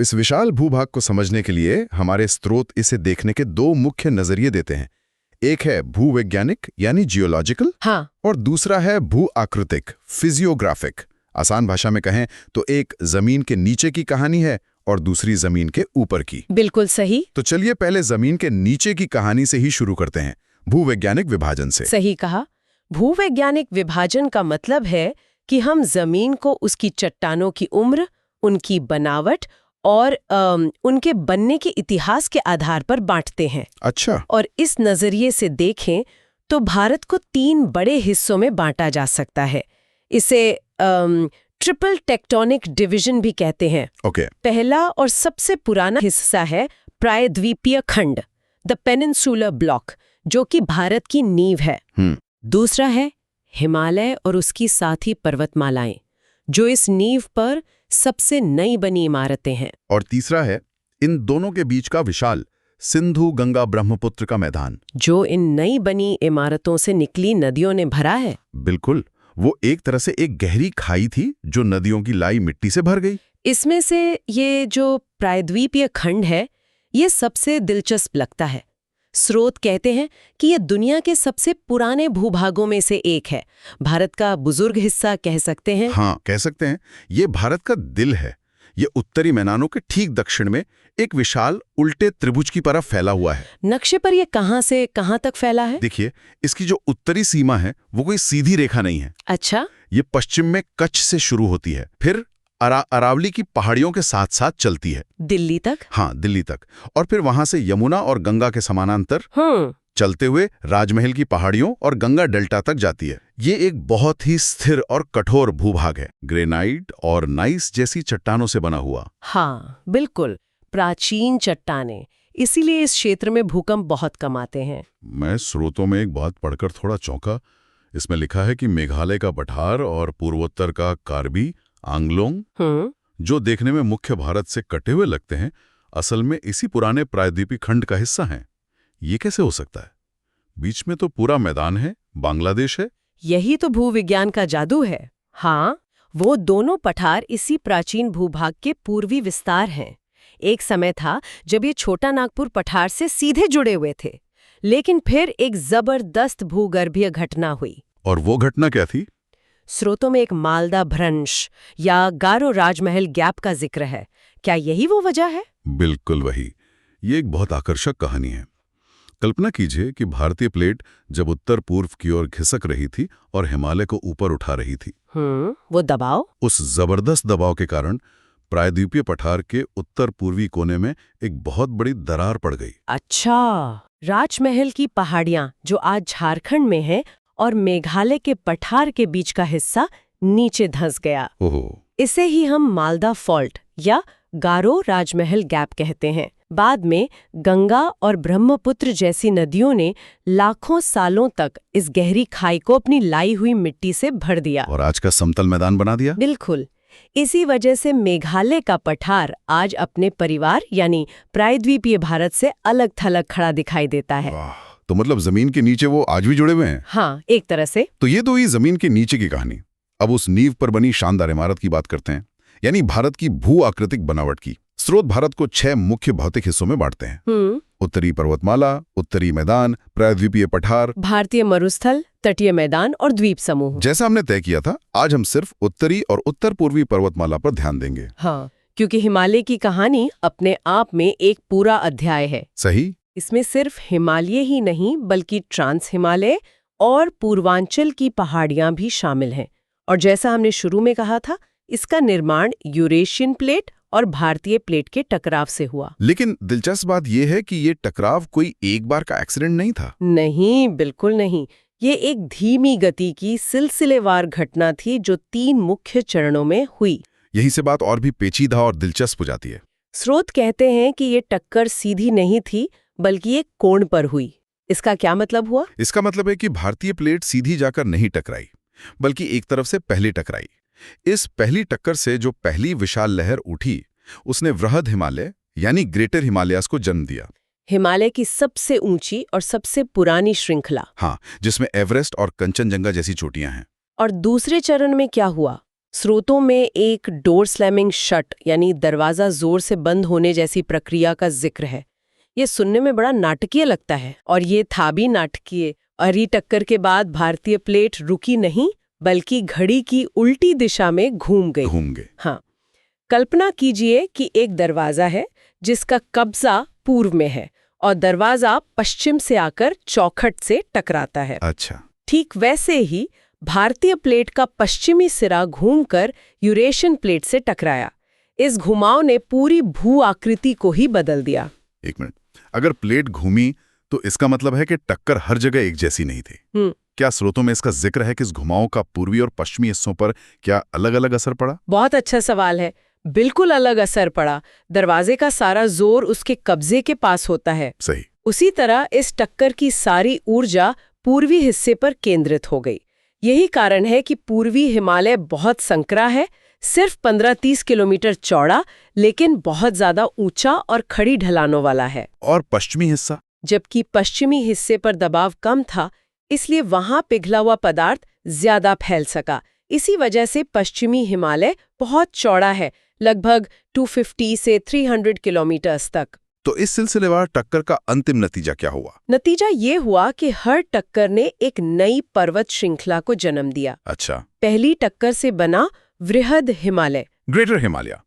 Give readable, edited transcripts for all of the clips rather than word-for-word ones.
इस विशाल भूभाग को समझने के लिए हमारे स्रोत इसे देखने के दो मुख्य नजरिए देते हैं। एक है भूवैज्ञानिक यानी जियोलॉजिकल, हाँ। और दूसरा है भू आकृतिक फिजियोग्राफिक। आसान भाषा में कहें तो एक जमीन के नीचे की कहानी है और दूसरी जमीन के ऊपर की। बिल्कुल सही। तो चलिए पहले जमीन के नीचे की कहानी से ही शुरू करते हैं, भूवैज्ञानिक विभाजन से। सही कहा। भूवैज्ञानिक विभाजन का मतलब है कि हम जमीन को उसकी चट्टानों की उम्र, उनकी बनावट और उनके बनने के इतिहास के आधार पर बांटते हैं। अच्छा। और इस नजरिए से देखें तो भारत को 3 बड़े हिस्सों में बांटा जा सकता है। इसे ट्रिपल टेक्टोनिक डिवीजन भी कहते हैं। ओके। पहला और सबसे पुराना हिस्सा है प्रायद्वीपीय खंड, द पेनिनसुलर ब्लॉक, जो कि भारत की नींव है। दूसरा है हिमालय और उसकी साथी पर्वतमालाएं, जो इस नींव पर सबसे नई बनी इमारतें हैं। और तीसरा है इन दोनों के बीच का विशाल सिंधु गंगा ब्रह्मपुत्र का मैदान, जो इन नई बनी इमारतों से निकली नदियों ने भरा है। बिल्कुल, वो एक तरह से एक गहरी खाई थी जो नदियों की लाई मिट्टी से भर गई। इसमें से ये जो प्रायद्वीपीय खंड है, ये सबसे दिलचस्प लगता है। स्रोत कहते हैं कि ये दुनिया के सबसे पुराने भूभागों में से एक है। भारत का बुजुर्ग हिस्सा कह सकते हैं। हाँ, कह सकते हैं। ये भारत का दिल है। ये उत्तरी मैदानों के ठीक दक्षिण में एक विशाल उल्टे त्रिभुज की तरफ फैला हुआ है। नक्शे पर ये कहाँ से कहाँ तक फैला है? देखिए, इसकी जो उत्तरी सीमा है वो कोई सीधी रेखा नहीं है। अच्छा। ये पश्चिम में कच्छ से शुरू होती है, फिर अरावली की पहाड़ियों के साथ साथ चलती है दिल्ली तक। हाँ, दिल्ली तक, और फिर वहां से यमुना और गंगा के समानांतर चलते हुए राजमहल की पहाड़ियों और गंगा डेल्टा तक जाती है। ये एक बहुत ही स्थिर और कठोर भूभाग है, ग्रेनाइट और नाइस जैसी चट्टानों से बना हुआ। हाँ, बिल्कुल, प्राचीन चट्टानें। इसीलिए इस क्षेत्र में भूकंप बहुत कम आते हैं। मैं स्रोतों में एक बात पढ़कर थोड़ा चौंका। इसमें लिखा है कि मेघालय का पठार और पूर्वोत्तर का कार्बी आंगलोंग, जो देखने में मुख्य भारत से कटे हुए लगते हैं, असल में इसी पुराने प्रायद्वीपीय खंड का हिस्सा हैं। ये कैसे हो सकता है? बीच में तो पूरा मैदान है, बांग्लादेश है। यही तो भूविज्ञान का जादू है। हाँ, वो दोनों पठार इसी प्राचीन भूभाग के पूर्वी विस्तार हैं। एक समय था जब ये छोटा नागपुर पठार से सीधे जुड़े हुए थे, लेकिन फिर एक जबरदस्त भूगर्भीय घटना हुई। और वो घटना क्या थी? स्रोतों में एक मालदा भ्रंश या गारो राजमहल गैप का जिक्र है। क्या यही वो वजह है? बिल्कुल वही। ये एक बहुत आकर्षक कहानी है। कल्पना कीजिए कि भारतीय प्लेट जब उत्तर पूर्व की ओर खिसक रही थी और हिमालय को ऊपर उठा रही थी। वो दबाव? उस जबरदस्त दबाव के कारण प्रायद्वीपीय पठार के उत्तर पूर्वी कोने में एक बहुत बड़ी दरार पड़ गई। अच्छा, राजमहल की पहाड़ियां जो आज झारखंड में है और मेघालय के पठार के बीच का हिस्सा नीचे धंस गया। ओहो। इसे ही हम मालदा फॉल्ट या गारो राजमहल गैप कहते हैं। बाद में गंगा और ब्रह्मपुत्र जैसी नदियों ने लाखों सालों तक इस गहरी खाई को अपनी लाई हुई मिट्टी से भर दिया और आज का समतल मैदान बना दिया। बिल्कुल। इसी वजह से मेघालय का पठार आज अपने परिवार यानी प्रायद्वीपीय भारत से अलग थलग खड़ा दिखाई देता है। तो मतलब जमीन के नीचे वो आज भी जुड़े हुए हैं? हाँ, एक तरह से। तो ये तो ही जमीन के नीचे की कहानी। अब उस नींव पर बनी शानदार इमारत की बात करते हैं, यानी भारत की भू आकृतिक बनावट की। स्रोत भारत को 6 मुख्य भौतिक हिस्सों में बांटते हैं। उत्तरी पर्वतमाला, उत्तरी मैदान, प्रायद्वीपीय पठार, भारतीय मरुस्थल, तटीय मैदान और द्वीप समूह। जैसा हमने तय किया था, आज हम सिर्फ उत्तरी और उत्तर पूर्वी पर्वतमाला पर ध्यान देंगे। हाँ, क्योंकि हिमालय की कहानी अपने आप में एक पूरा अध्याय है। सही। इसमें सिर्फ हिमालय ही नहीं बल्कि ट्रांस हिमालय और पूर्वांचल की पहाड़ियां भी शामिल हैं। और जैसा हमने शुरू में कहा था, इसका निर्माण यूरेशियन प्लेट और भारतीय प्लेट के टकराव से हुआ। लेकिन दिलचस्प बात यह है कि ये टकराव कोई एक बार का एक्सीडेंट नहीं था। नहीं, बिल्कुल नहीं। ये एक धीमी गति की सिलसिलेवार घटना थी जो 3 मुख्य चरणों में हुई। यहीं से बात और भी पेचीदा और दिलचस्प हो जाती है। स्रोत कहते हैं कि ये टक्कर सीधी नहीं थी बल्कि एक कोण पर हुई। इसका क्या मतलब हुआ? इसका मतलब है कि भारतीय प्लेट सीधी जाकर नहीं टकराई, बल्कि एक तरफ से पहले टकराई। इस पहली टक्कर से जो पहली विशाल लहर उठी, उसने वृहद हिमालय यानी ग्रेटर हिमालयास को जन्म दिया। हिमालय की सबसे ऊंची और सबसे पुरानी श्रृंखला। हाँ, जिसमें एवरेस्ट और कंचनजंगा जैसी चोटियां हैं। और दूसरे चरण में क्या हुआ? स्रोतों में एक डोर स्लैमिंग शट यानी दरवाजा जोर से बंद होने जैसी प्रक्रिया का जिक्र है। ये सुनने में बड़ा नाटकीय लगता है, और ये था भी नाटकीय। अरी टक्कर के बाद भारतीय प्लेट रुकी नहीं, बल्कि घड़ी की उल्टी दिशा में घूम गई। हाँ, कल्पना कीजिए कि एक दरवाजा है जिसका कब्जा पूर्व में है और दरवाजा पश्चिम से आकर चौखट से टकराता है। अच्छा। ठीक वैसे ही भारतीय प्लेट का पश्चिमी सिरा घूमकर यूरेशियन प्लेट से टकराया। इस घुमाव ने पूरी भू आकृति को ही बदल दिया। एक मिनट, अगर प्लेट घूमी तो इसका मतलब है कि टक्कर हर जगह एक जैसी नहीं थी। क्या स्रोतों में इसका जिक्र है कि इस घुमाव का पूर्वी और पश्चिमी हिस्सों पर क्या अलग-अलग असर पड़ा? बहुत अच्छा सवाल है। बिल्कुल अलग असर पड़ा। दरवाजे का सारा जोर उसके कब्जे के पास होता है। सही। उसी तरह इस टक्कर की सारी ऊर्जा पूर्वी हिस्से पर केंद्रित हो गई। यही कारण है कि पूर्वी हिमालय बहुत संकरा है, सिर्फ 15-30 किलोमीटर चौड़ा, लेकिन बहुत ज्यादा ऊंचा और खड़ी ढलानों वाला है। और पश्चिमी हिस्सा? जबकि पश्चिमी हिस्से पर दबाव कम था, इसलिए वहां पिघला हुआ पदार्थ ज्यादा फैल सका। इसी वजह से पश्चिमी हिमालय बहुत चौड़ा है, लगभग 250 से 300 किलोमीटर तक। तो इस सिलसिलेवार टक्कर का अंतिम नतीजा क्या हुआ? नतीजा ये हुआ कि हर टक्कर ने एक नई पर्वत श्रृंखला को जन्म दिया। अच्छा। पहली टक्कर से बना वृहद हिमालय, ग्रेटर हिमालय।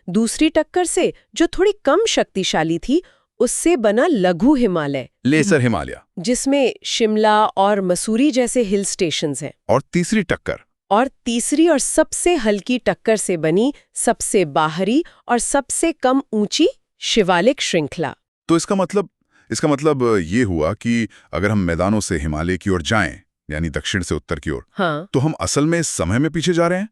दूसरी टक्कर से, जो थोड़ी कम शक्तिशाली थी, उससे बना लघु हिमालय, लेसर हिमालय, जिसमें शिमला और मसूरी जैसे हिल स्टेशंस हैं। और तीसरी टक्कर? और तीसरी और सबसे हल्की टक्कर से बनी सबसे बाहरी और सबसे कम ऊंची शिवालिक श्रृंखला। तो इसका मतलब ये हुआ कि अगर हम मैदानों से हिमालय की ओर जाएं, यानी दक्षिण से उत्तर की ओर, हाँ, तो हम असल में समय में पीछे जा रहे हैं।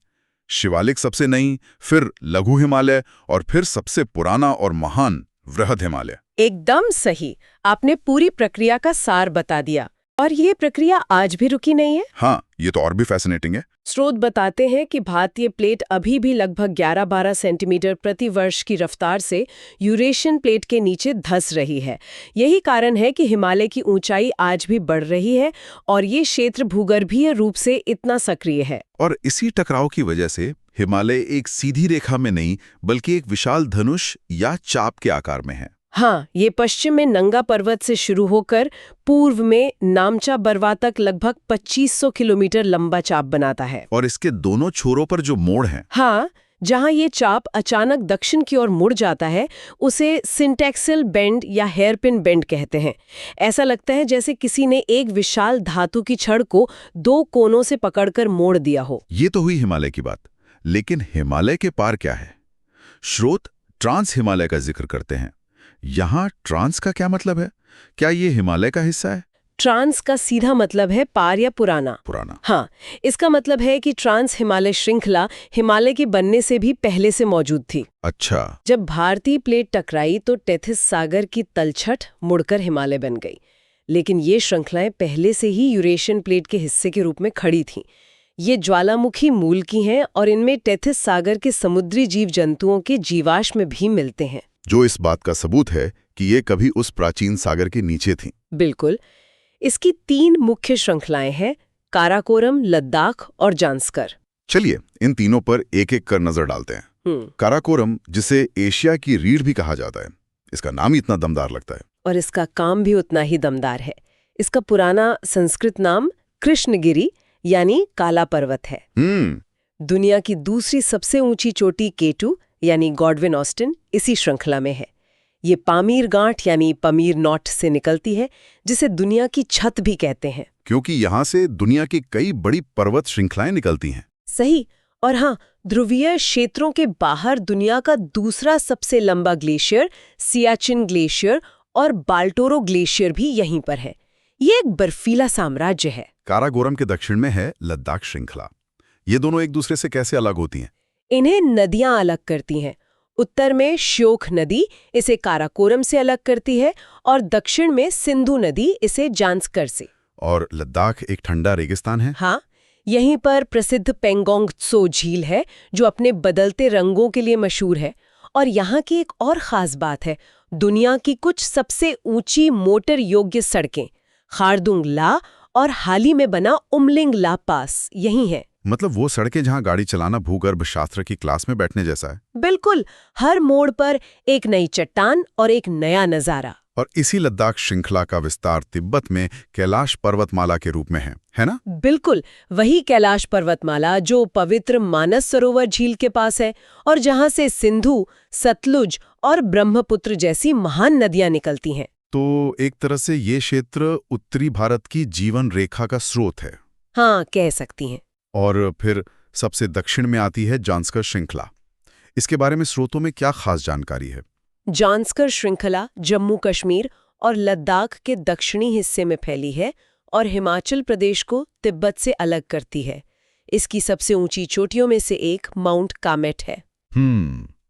शिवालिक सबसे नई, फिर लघु हिमालय, और फिर सबसे पुराना और महान वृहद हिमालय। एकदम सही। आपने पूरी प्रक्रिया का सार बता दिया। और ये प्रक्रिया आज भी रुकी नहीं है। हाँ, ये तो और भी फैसिनेटिंग है। स्रोत बताते हैं कि भारतीय प्लेट अभी भी लगभग 11-12 सेंटीमीटर प्रति वर्ष की रफ्तार से यूरेशियन प्लेट के नीचे धंस रही है। यही कारण है कि हिमालय की ऊंचाई आज भी बढ़ रही है और ये क्षेत्र भूगर्भीय रूप से इतना सक्रिय है। और इसी टकराव की वजह से हिमालय एक सीधी रेखा में नहीं, बल्कि एक विशाल धनुष या चाप के आकार में है। हाँ, ये पश्चिम में नंगा पर्वत से शुरू होकर पूर्व में नामचा बरवा तक लगभग 2500 किलोमीटर लंबा चाप बनाता है। और इसके दोनों छोरों पर जो मोड़ हैं, हाँ, जहाँ ये चाप अचानक दक्षिण की ओर मुड़ जाता है, उसे सिंटैक्सल बेंड या हेयरपिन बेंड कहते हैं। ऐसा लगता है जैसे किसी ने एक विशाल धातु की छड़ को दो कोनों से पकड़कर मोड़ दिया हो। ये तो हुई हिमालय की बात, लेकिन हिमालय के पार क्या है? स्रोत ट्रांस हिमालय का जिक्र करते हैं। यहाँ ट्रांस का क्या मतलब है? क्या ये हिमालय का हिस्सा है? ट्रांस का सीधा मतलब है पार या पुराना। हाँ, इसका मतलब है कि ट्रांस हिमालय श्रृंखला हिमालय के बनने से भी पहले से मौजूद थी। अच्छा। जब भारतीय प्लेट टकराई तो टेथिस सागर की तलछट मुड़कर हिमालय बन गई, लेकिन ये श्रृंखलाएं पहले से ही यूरेशियन प्लेट के हिस्से के रूप में खड़ी थीं। ये ज्वालामुखी मूल की हैं और इनमें टेथिस सागर के समुद्री जीव जंतुओं के जीवाश्म भी मिलते हैं, जो इस बात का सबूत है कि ये कभी उस प्राचीन सागर के नीचे थीं। बिल्कुल। इसकी 3 मुख्य श्रृंखलाएं हैं, काराकोरम, लद्दाख और जांस्कर। चलिए इन तीनों पर एक-एक कर नजर डालते हैं। काराकोरम, जिसे एशिया की रीढ़ भी कहा जाता है, इसका नाम ही इतना दमदार लगता है। और इसका काम भी उतना ही दमदार है। इसका पुराना संस्कृत नाम कृष्णगिरी यानी काला पर्वत है। दुनिया की दूसरी सबसे ऊंची चोटी केटू यानी गॉडविन ऑस्टिन इसी श्रृंखला में है। ये पामीर गांठ यानी पमीर नॉट से निकलती है, जिसे दुनिया की छत भी कहते हैं, क्योंकि यहाँ से दुनिया की कई बड़ी पर्वत श्रृंखलाएं निकलती हैं। सही। और हाँ, ध्रुवीय क्षेत्रों के बाहर दुनिया का दूसरा सबसे लंबा ग्लेशियर सियाचिन ग्लेशियर और बाल्टोरो ग्लेशियर भी यहीं पर है। ये एक बर्फीला साम्राज्य है। काराकोरम के दक्षिण में है लद्दाख श्रृंखला। ये दोनों एक दूसरे से कैसे अलग होती हैं? इन्हें नदियां अलग करती हैं। उत्तर में श्योक नदी इसे काराकोरम से अलग करती है और दक्षिण में सिंधु नदी इसे जांस्कर से। और लद्दाख एक ठंडा रेगिस्तान है। हाँ, यहीं पर प्रसिद्ध पेंगोंग त्सो झील है, जो अपने बदलते रंगों के लिए मशहूर है। और यहाँ की एक और खास बात है, दुनिया की कुछ सबसे ऊंची मोटर योग्य सड़कें खारदुंग ला और हाल ही में बना उमलिंग ला पास यही है। मतलब वो सड़कें जहां गाड़ी चलाना भूगर्भ शास्त्र की क्लास में बैठने जैसा है। बिल्कुल, हर मोड़ पर एक नई चट्टान और एक नया नजारा। और इसी लद्दाख श्रृंखला का विस्तार तिब्बत में कैलाश पर्वतमाला के रूप में है ना? बिल्कुल, वही कैलाश पर्वतमाला जो पवित्र मानस सरोवर झील के पास है और जहां से सिंधु, सतलुज और ब्रह्मपुत्र जैसी महान नदियां निकलती हैं। तो एक तरह से ये क्षेत्र उत्तरी भारत की जीवन रेखा का स्रोत है। हाँ, कह सकती हैं। और फिर सबसे दक्षिण में आती है जांस्कर श्रृंखला। इसके बारे में स्रोतों में क्या खास जानकारी है? जांस्कर श्रृंखला जम्मू कश्मीर और लद्दाख के दक्षिणी हिस्से में फैली है और हिमाचल प्रदेश को तिब्बत से अलग करती है। इसकी सबसे ऊंची चोटियों में से एक माउंट कामेट है।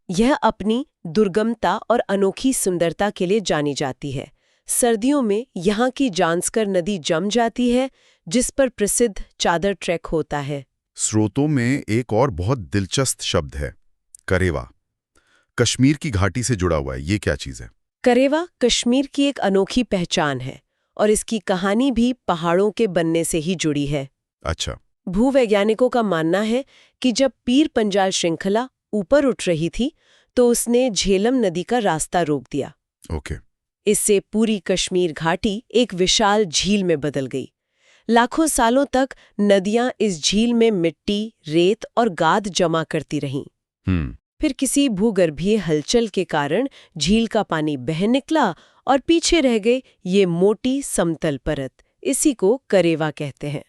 यह अपनी दुर्गमता और अनोखी सुंदरता के लिए जानी जाती है। सर्दियों में यहाँ की जांस्कर नदी जम जाती है, जिस पर प्रसिद्ध चादर ट्रैक होता है। स्रोतों में एक और बहुत दिलचस्प शब्द है, करेवा। कश्मीर की घाटी से जुड़ा हुआ है, ये क्या चीज़ है? करेवा कश्मीर की एक अनोखी पहचान है और इसकी कहानी भी पहाड़ों के बनने से ही जुड़ी है। अच्छा। भूवैज्ञानिकों का मानना है कि जब पीर पंजाल श्रृंखला ऊपर उठ रही थी तो उसने झेलम नदी का रास्ता रोक दिया। ओके। इससे पूरी कश्मीर घाटी एक विशाल झील में बदल गई। लाखों सालों तक नदियां इस झील में मिट्टी, रेत और गाद जमा करती रहीं। फिर किसी भूगर्भीय हलचल के कारण झील का पानी बह निकला और पीछे रह गई ये मोटी समतल परत। इसी को करेवा कहते हैं।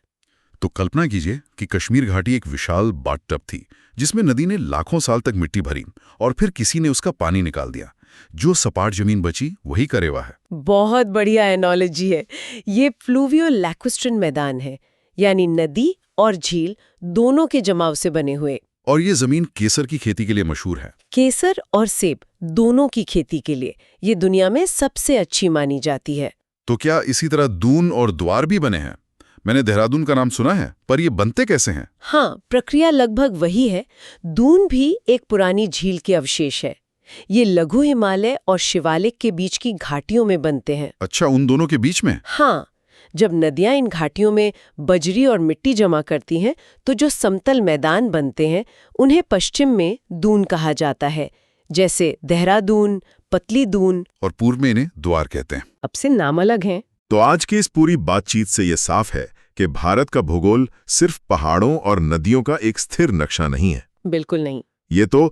तो कल्पना कीजिए कि कश्मीर घाटी एक विशाल बाथटब थी जिसमें नदी ने लाखों साल तक मिट्टी भरी और फिर किसी ने उसका पानी निकाल दिया। जो सपाट जमीन बची वही करेवा है। बहुत बढ़िया एनोलॉजी है। ये फ्लूवियो लैक्विस्ट्रन मैदान है, यानी नदी और झील दोनों के जमाव से बने हुए। और ये जमीन केसर की खेती के लिए मशहूर है। केसर और सेब दोनों की खेती के लिए ये दुनिया में सबसे अच्छी मानी जाती है। तो क्या इसी तरह दून और द्वार भी बने हैं? मैंने देहरादून का नाम सुना है, पर ये बनते कैसे हैं? हाँ, प्रक्रिया लगभग वही है। दून भी एक पुरानी झील के अवशेष है। ये लघु हिमालय और शिवालिक के बीच की घाटियों में बनते हैं। अच्छा, उन दोनों के बीच में? हाँ, जब नदियां इन घाटियों में बजरी और मिट्टी जमा करती हैं तो जो समतल मैदान बनते हैं उन्हें पश्चिम में दून कहा जाता है, जैसे देहरादून, पतली दून। और पूर्व में इन्हें द्वार कहते हैं। अब से नाम अलग हैं। तो आज की इस पूरी बातचीत से ये साफ है कि भारत का भूगोल सिर्फ पहाड़ों और नदियों का एक स्थिर नक्शा नहीं है। बिल्कुल नहीं। ये तो